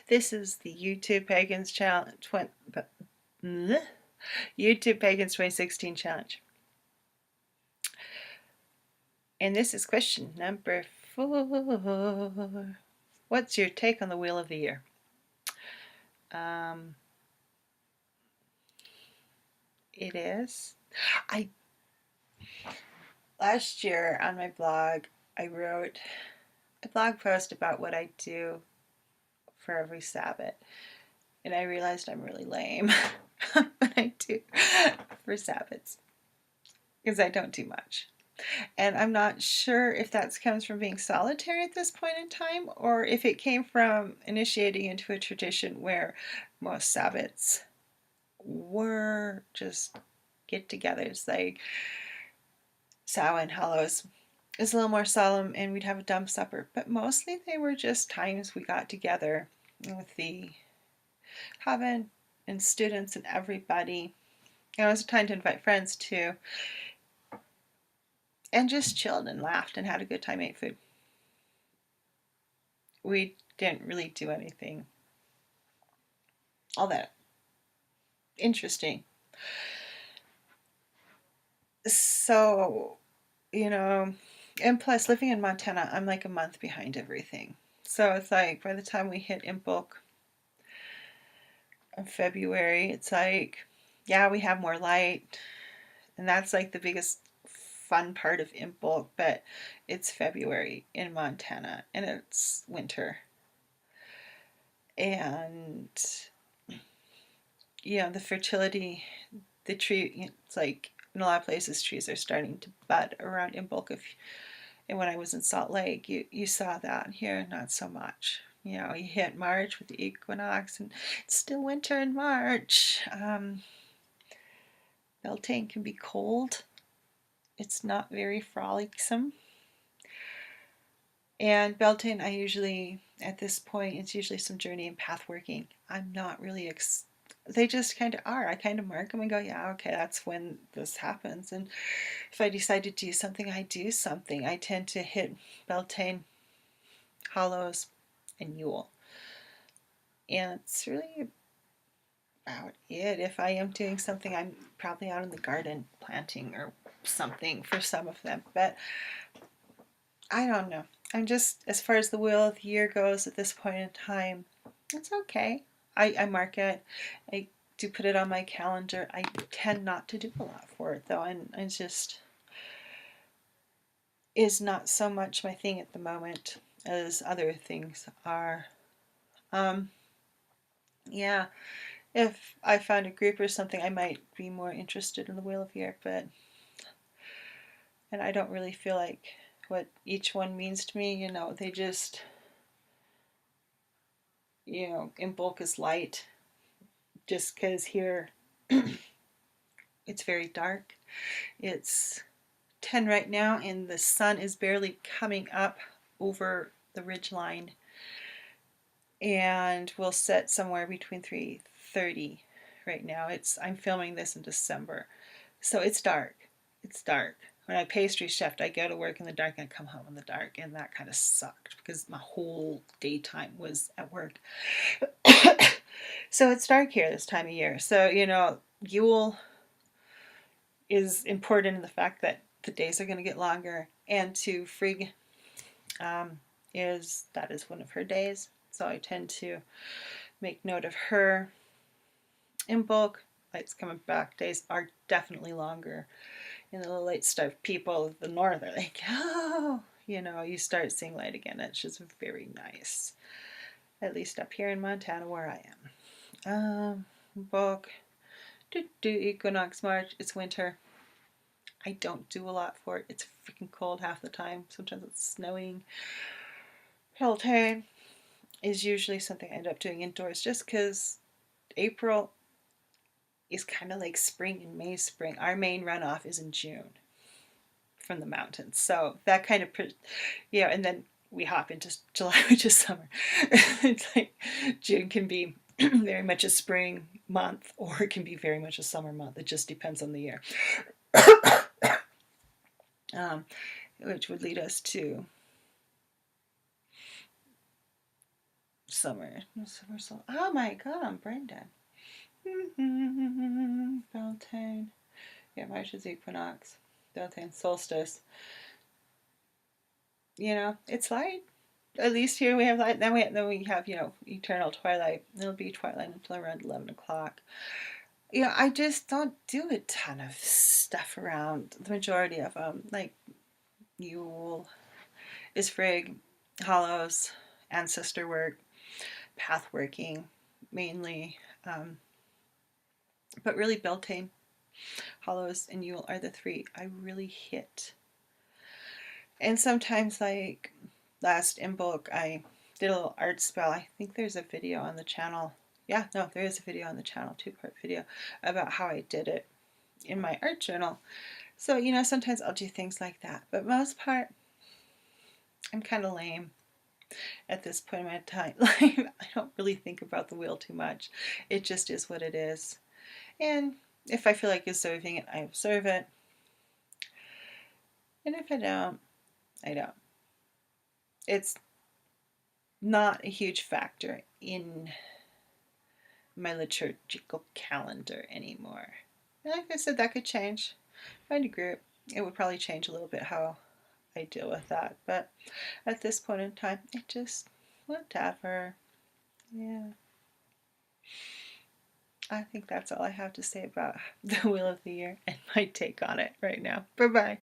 This is the YouTube Pagans Challenge. YouTube Pagans 2016 Challenge. And this is question number 4. What's your take on the Wheel of the Year? It is. Last year on my blog, I wrote a blog post about what I do for every Sabbath. And I realized I'm really lame what I do for Sabbaths because I don't do much. And I'm not sure if that comes from being solitary at this point in time or if it came from initiating into a tradition where most Sabbaths were just get-togethers, like Samhain, Hallows. It's a little more solemn and we'd have a dumb supper, but mostly they were just times we got together with the coven and students and everybody. And it was a time to invite friends too, and just chilled and laughed and had a good time, ate food. We didn't really do anything all that interesting. So, and plus living in Montana, I'm like a month behind everything. So it's like by the time we hit Imbolc in February, it's like, yeah, we have more light. And that's like the biggest fun part of Imbolc, but it's February in Montana and it's winter. And the fertility, the tree, it's like in a lot of places trees are starting to bud around Imbolc. And when I was in Salt Lake, you saw that. Here, not so much. You hit March with the equinox and it's still winter in March. Beltane can be cold. It's not very frolicsome. And Beltane, at this point, it's usually some journey and path working. I'm not really, they just kind of are. I kind of mark them and go, yeah, okay, that's when this happens. And if I decide to do something, I do something. I tend to hit Beltane, Hallows, and Yule. And it's really about it. If I am doing something, I'm probably out in the garden planting or something for some of them. But I don't know. I'm just, as far as the Wheel of the Year goes at this point in time, it's okay. I mark it. I do put it on my calendar. I tend not to do a lot for it though, and it just is not so much my thing at the moment as other things are. Yeah, if I found a group or something, I might be more interested in the Wheel of the Year, and I don't really feel like what each one means to me, they just, Imbolc is light, just because here it's very dark. It's 10 right now and the sun is barely coming up over the ridge line, and we'll set somewhere between 3:30 right now. I'm filming this in December, so it's dark. When I pastry chefed, I go to work in the dark and I come home in the dark, and that kind of sucked because my whole daytime was at work. So it's dark here this time of year. So, Yule is important in the fact that the days are going to get longer, and to Frigg is one of her days. So I tend to make note of her. Imbolc, lights coming back, days are definitely longer. And the late stuff, people of the north are like, oh, you start seeing light again. It's just very nice. At least up here in Montana where I am. Book. Equinox March. It's winter. I don't do a lot for it. It's freaking cold half the time. Sometimes it's snowing. Beltane is usually something I end up doing indoors just because April is kind of like spring and May's spring. Our main runoff is in June from the mountains. So that kind of, and then we hop into July, which is summer. It's like June can be very much a spring month or it can be very much a summer month. It just depends on the year. Which would lead us to summer. Oh my god, I'm brain dead. Beltane. Yeah, March is equinox. Beltane solstice. You know, it's light. At least here we have light. Then we have eternal twilight. It'll be twilight until around 11 o'clock. I just don't do a ton of stuff around. The majority of them, like Yule, is Frigg, Hollows, ancestor work, path working, mainly. But really, Beltane, Hollows, and Yule are the three I really hit. And sometimes, like last Imbolc, I did a little art spell. I think there's a video on the channel. Yeah, no, there is a video on the channel, 2-part video, about how I did it in my art journal. So, sometimes I'll do things like that. But most part, I'm kind of lame at this point in my time. Like, I don't really think about the wheel too much. It just is what it is. And if I feel like observing it, I observe it. And if I don't, I don't. It's not a huge factor in my liturgical calendar anymore. And like I said, that could change. Find a group. It would probably change a little bit how I deal with that. But at this point in time, it just, whatever. Yeah. I think that's all I have to say about the Wheel of the Year and my take on it right now. Bye-bye.